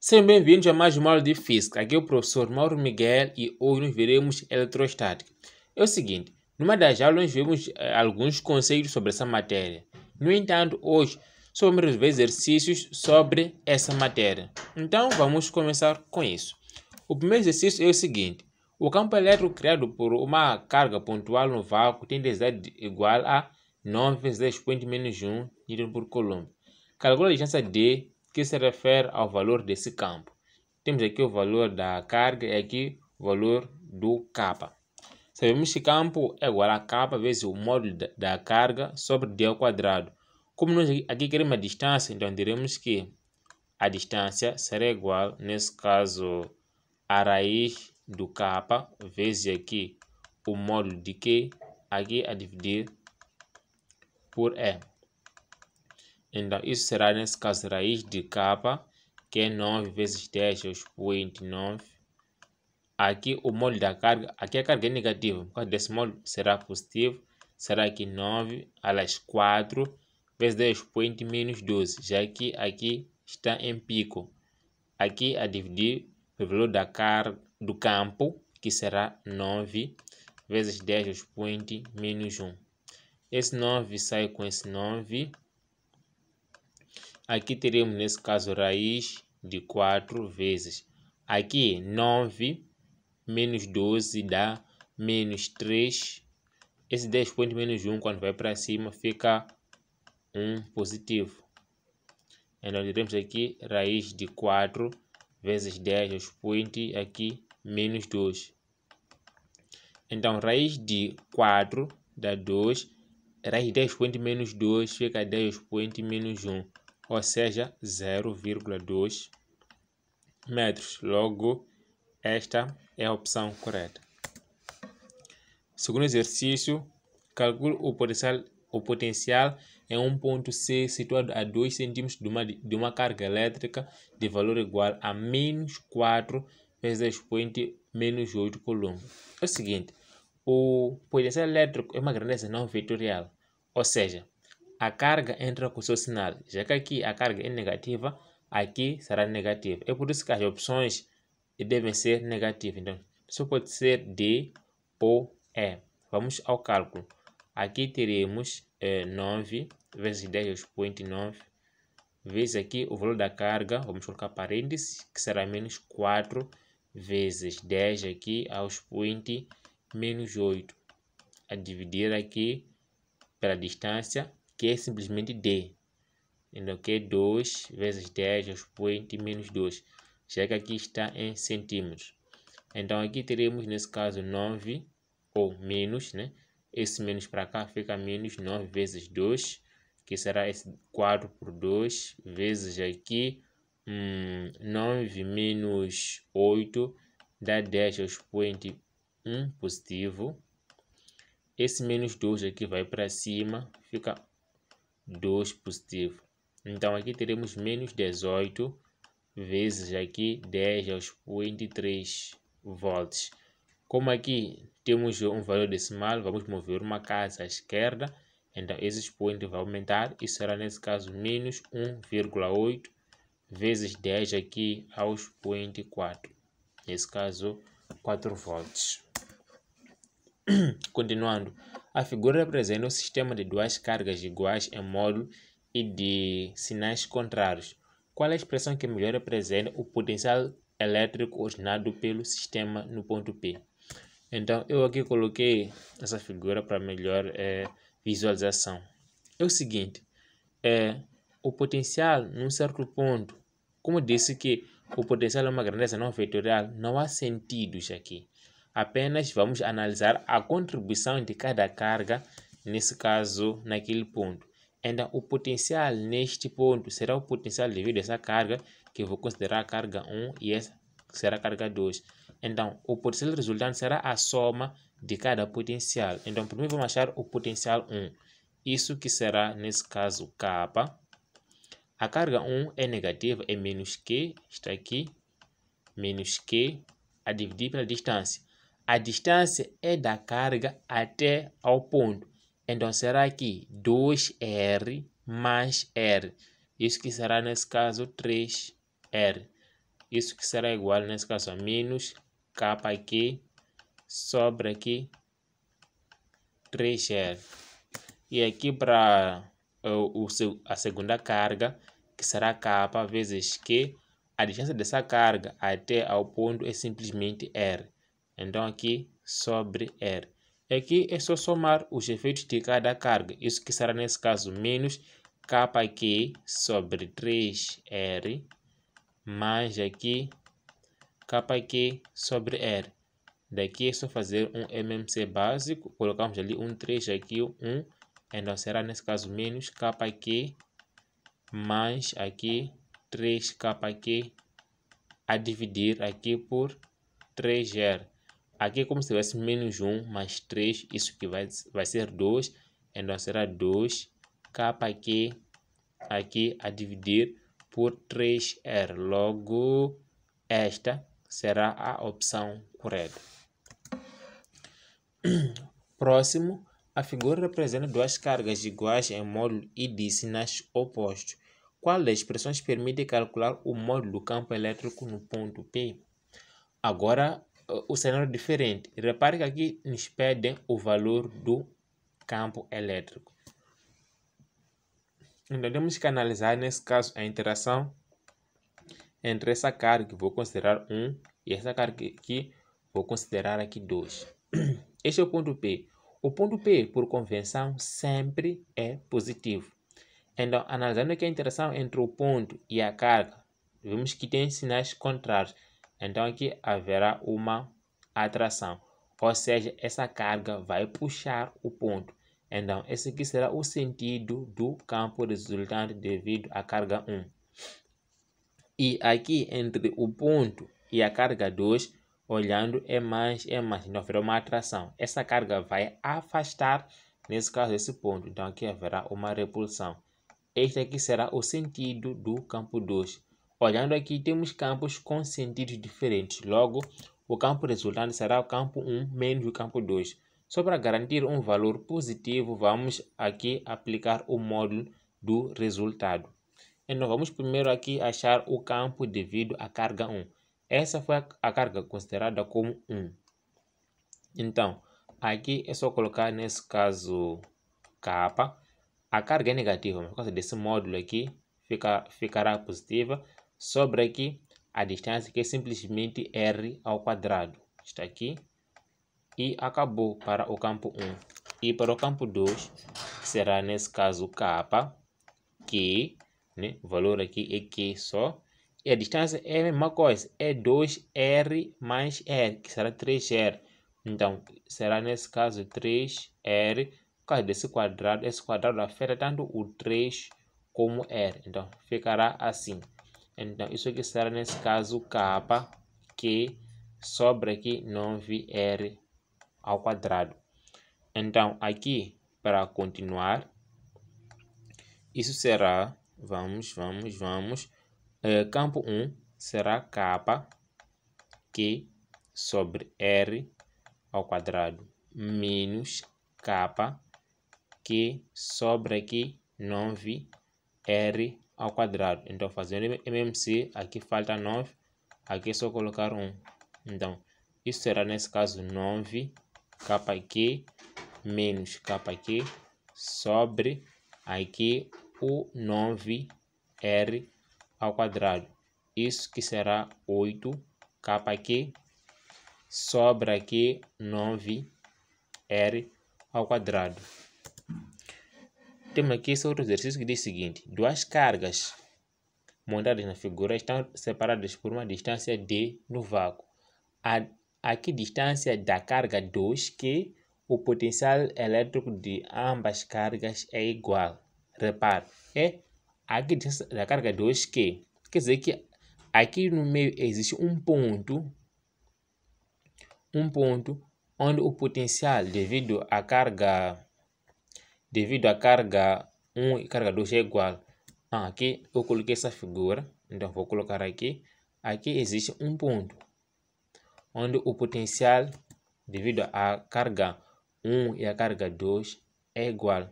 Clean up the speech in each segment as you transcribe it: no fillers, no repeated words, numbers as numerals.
Sejam bem-vindos a mais uma aula de Física. Aqui é o professor Mauro Miguel e hoje nós veremos eletrostática. É o seguinte, numa das aulas nós vimos alguns conceitos sobre essa matéria. No entanto, hoje só vamos resolver exercícios sobre essa matéria. Então, vamos começar com isso. O primeiro exercício é o seguinte. O campo elétrico criado por uma carga pontual no vácuo tem densidade igual a 9 vezes 10 expoente menos 1 Newton por Coulomb. Calcula a distância D, que se refere ao valor desse campo. Temos aqui o valor da carga e aqui o valor do K. Sabemos que campo é igual a K vezes o módulo da carga sobre D ao quadrado. Como nós aqui queremos a distância, então diremos que a distância será igual, nesse caso, a raiz do K vezes aqui o módulo de Q, aqui a dividir por E. Então, isso será, nesse caso, raiz de K, que é 9 vezes 10 expoente 9. Aqui, o módulo da carga, aqui a carga é negativa, por causa desse módulo será positivo, será aqui 9 alas 4 vezes 10 expoente menos 12, já que aqui está em pico. Aqui, a dividir pelo valor da carga do campo, que será 9 vezes 10 expoente menos 1. Esse 9 sai com esse 9. Aqui teremos, nesse caso, raiz de 4 vezes. Aqui, 9 menos 12 dá menos 3. Esse 10 expoente menos 1, quando vai para cima, fica 1 positivo. Então, teremos aqui raiz de 4 vezes 10 expoente aqui menos 2. Então, raiz de 4 dá 2. Raiz de 10 expoente menos 2 fica 10 expoente menos 1. Ou seja, 0,2 metros. Logo, esta é a opção correta. Segundo exercício, calcule o potencial em um ponto C situado a 2 cm de uma carga elétrica de valor igual a menos 4 vezes 10 expoente menos 8 Coulomb. É o seguinte, o potencial elétrico é uma grandeza não vetorial, ou seja, a carga entra com o seu sinal. Já que aqui a carga é negativa, aqui será negativa. É por isso que as opções devem ser negativas. Então, só pode ser D ou E. Vamos ao cálculo. Aqui teremos 9 vezes 10 expoente 9 vezes aqui o valor da carga, vamos colocar parênteses, que será menos 4 vezes 10 aqui ao expoente menos 8. A dividir aqui pela distância, que é simplesmente D. Então, que é 2 vezes 10 expoente menos 2, já que aqui está em centímetros. Então, aqui teremos, nesse caso, 9 ou menos, né? Esse menos para cá fica menos 9 vezes 2, que será esse 4 por 2, vezes aqui 9 menos 8, dá 10 expoente 1 positivo. Esse menos 2 aqui vai para cima, fica 2 positivo. Então, aqui teremos menos 18 vezes aqui 10 ao expoente 3 volts. Como aqui temos um valor decimal, vamos mover uma casa à esquerda. Então, esse expoente vai aumentar e será, nesse caso, menos 1,8 vezes 10 aqui ao expoente 4. Nesse caso, 4 volts. Continuando, a figura representa um sistema de duas cargas iguais em módulo e de sinais contrários. Qual é a expressão que melhor representa o potencial elétrico originado pelo sistema no ponto P? Então, eu aqui coloquei essa figura para melhor visualização. É o seguinte, o potencial num certo ponto, como disse que o potencial é uma grandeza não vetorial, não há sentidos aqui. Apenas vamos analisar a contribuição de cada carga, nesse caso, naquele ponto. Então, o potencial neste ponto será o potencial devido a essa carga, que eu vou considerar a carga 1 e essa será a carga 2. Então, o potencial resultante será a soma de cada potencial. Então, primeiro vamos achar o potencial 1. Isso que será, nesse caso, K. A carga 1 é negativa, é menos Q, está aqui, menos Q, a dividir pela distância. A distância é da carga até ao ponto. Então, será aqui 2R mais R. Isso que será, nesse caso, 3R. Isso que será igual, nesse caso, a menos K aqui sobre aqui 3R. E aqui para a segunda carga, que será K vezes Q, a distância dessa carga até ao ponto é simplesmente R. Então aqui sobre R. Aqui é só somar os efeitos de cada carga. Isso que será nesse caso menos Kq sobre 3R mais aqui Kq sobre R. Daqui é só fazer um MMC básico. Colocamos ali um 3 aqui, 1. Então será nesse caso menos Kq mais aqui 3Kq a dividir aqui por 3R. Aqui como se tivesse menos 1 mais 3, isso que vai ser 2. Então será 2Kq aqui a dividir por 3R. Logo, esta será a opção correta. Próximo, a figura representa duas cargas iguais em módulo e de sinais opostos. Qual das expressões permite calcular o módulo do campo elétrico no ponto P? Agora, o cenário é diferente. Repare que aqui nos pedem o valor do campo elétrico. Então, temos que analisar, nesse caso, a interação entre essa carga, que vou considerar 1, e essa carga aqui, vou considerar aqui 2. Este é o ponto P. O ponto P, por convenção, sempre é positivo. Então, analisando aqui a interação entre o ponto e a carga, vemos que tem sinais contrários. Então, aqui haverá uma atração. Ou seja, essa carga vai puxar o ponto. Então, esse aqui será o sentido do campo resultante devido à carga 1. E aqui, entre o ponto e a carga 2, olhando é mais. Então, haverá uma atração. Essa carga vai afastar, nesse caso, esse ponto. Então, aqui haverá uma repulsão. Este aqui será o sentido do campo 2. Olhando aqui, temos campos com sentidos diferentes. Logo, o campo resultante será o campo 1 menos o campo 2. Só para garantir um valor positivo, vamos aqui aplicar o módulo do resultado. Então, vamos primeiro aqui achar o campo devido à carga 1. Essa foi a carga considerada como 1. Então, aqui é só colocar, nesse caso, K. A carga é negativa, mas por causa desse módulo aqui, ficará positiva. Sobre aqui a distância, que é simplesmente R ao quadrado. Está aqui. E acabou para o campo 1. E para o campo 2, será nesse caso K, que, né, o valor aqui é Q só. E a distância é a mesma coisa, é 2R mais R, que será 3R. Então, será nesse caso 3R. Por causa desse quadrado, esse quadrado afeta tanto o 3 como R. Então, ficará assim. Então, isso aqui será nesse caso K, que sobre aqui 9R ao quadrado. Então, aqui, para continuar, isso será, vamos. Campo 1 será K, que sobre R ao quadrado, menos K, que sobra aqui 9R ao quadrado. Então, fazendo MMC, aqui falta 9, aqui é só colocar 1. Então, isso será nesse caso 9Kq menos Kq sobre aqui o 9R ao quadrado. Isso que será 8Kq sobre aqui 9R ao quadrado. Temos aqui esse outro exercício que diz o seguinte: duas cargas montadas na figura estão separadas por uma distância D no vácuo. A que distância da carga 2 que o potencial elétrico de ambas cargas é igual. Repare, a que distância da carga 2 que, quer dizer que aqui no meio existe um ponto onde o potencial devido à carga 1 e carga 2 é igual. Aqui eu coloquei essa figura, então vou colocar aqui. Aqui existe um ponto onde o potencial devido à carga 1 e à carga 2 é igual.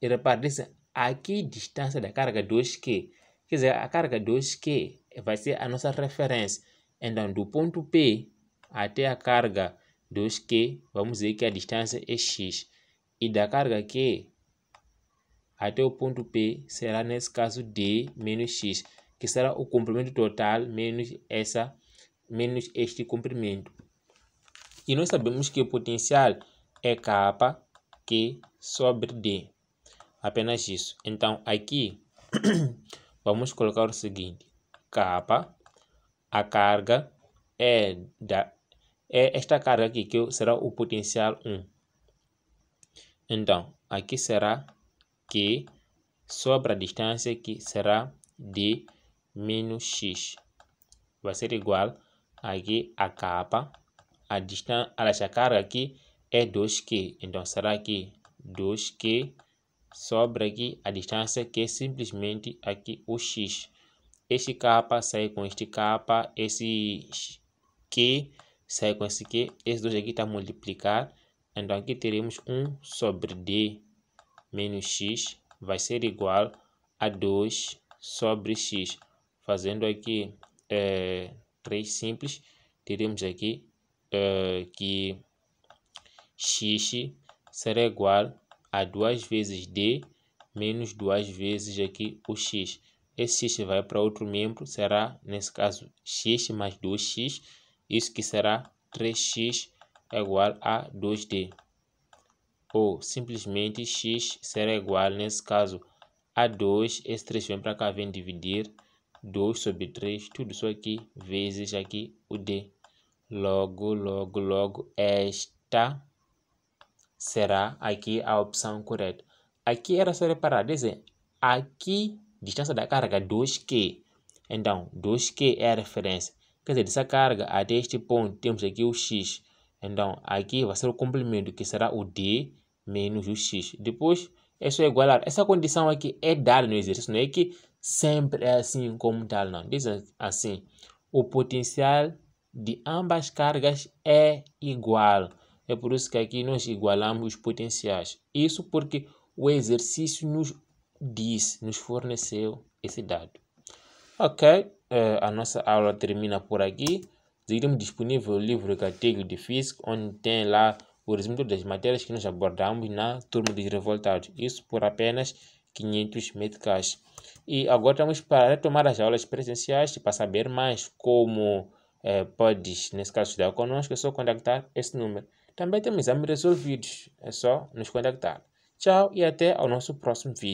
E repare, aqui a distância da carga 2Q, quer dizer, a carga 2Q vai ser a nossa referência. Então, do ponto P até a carga 2Q, vamos dizer que a distância é x. E da carga Q até o ponto P será, nesse caso, D menos x, que será o comprimento total menos este comprimento. E nós sabemos que o potencial é K Q sobre D. Apenas isso. Então, aqui, vamos colocar o seguinte. K, a carga é esta carga aqui, que será o potencial 1. Então, aqui será Q sobre a distância, que será D menos x. Vai ser igual aqui a K, a carga aqui é 2Q. Então, será aqui 2Q sobre aqui a distância, que é simplesmente aqui o x. Este K sai com este K, esse Q sai com esse Q, esses dois aqui está a multiplicar. Então, aqui teremos 1 sobre D menos x vai ser igual a 2 sobre x. Fazendo aqui 3 simples, teremos aqui que x será igual a 2 vezes D menos 2 vezes aqui o x. Esse x vai para outro membro, será, nesse caso, x mais 2x. Isso que será 3x é igual a 2D. Ou, simplesmente, x será igual, nesse caso, a 2. Esse 3 vem para cá, vem dividir. 2 sobre 3, tudo isso aqui, vezes aqui o D. Logo, esta será aqui a opção correta. Aqui era só reparar, dizer, aqui, distância da carga 2Q. Então, 2Q é a referência. Quer dizer, dessa carga até este ponto, temos aqui o x. Então, aqui vai ser o complemento, que será o D menos o x. Depois, é só igualar. Essa condição aqui é dada no exercício, não é que sempre é assim como tal, não. Diz assim, o potencial de ambas cargas é igual. É por isso que aqui nós igualamos os potenciais. Isso porque o exercício nos forneceu esse dado. Ok, a nossa aula termina por aqui. Temos disponível o livro Categoria de Física, onde tem lá o resumo das matérias que nós abordamos na turma dos revoltados. Isso por apenas 500 meticais. E agora estamos para retomar as aulas presenciais. Para saber mais como podes, nesse caso, estudar conosco, é só contactar esse número. Também temos exames resolvidos, é só nos contactar. Tchau e até ao nosso próximo vídeo.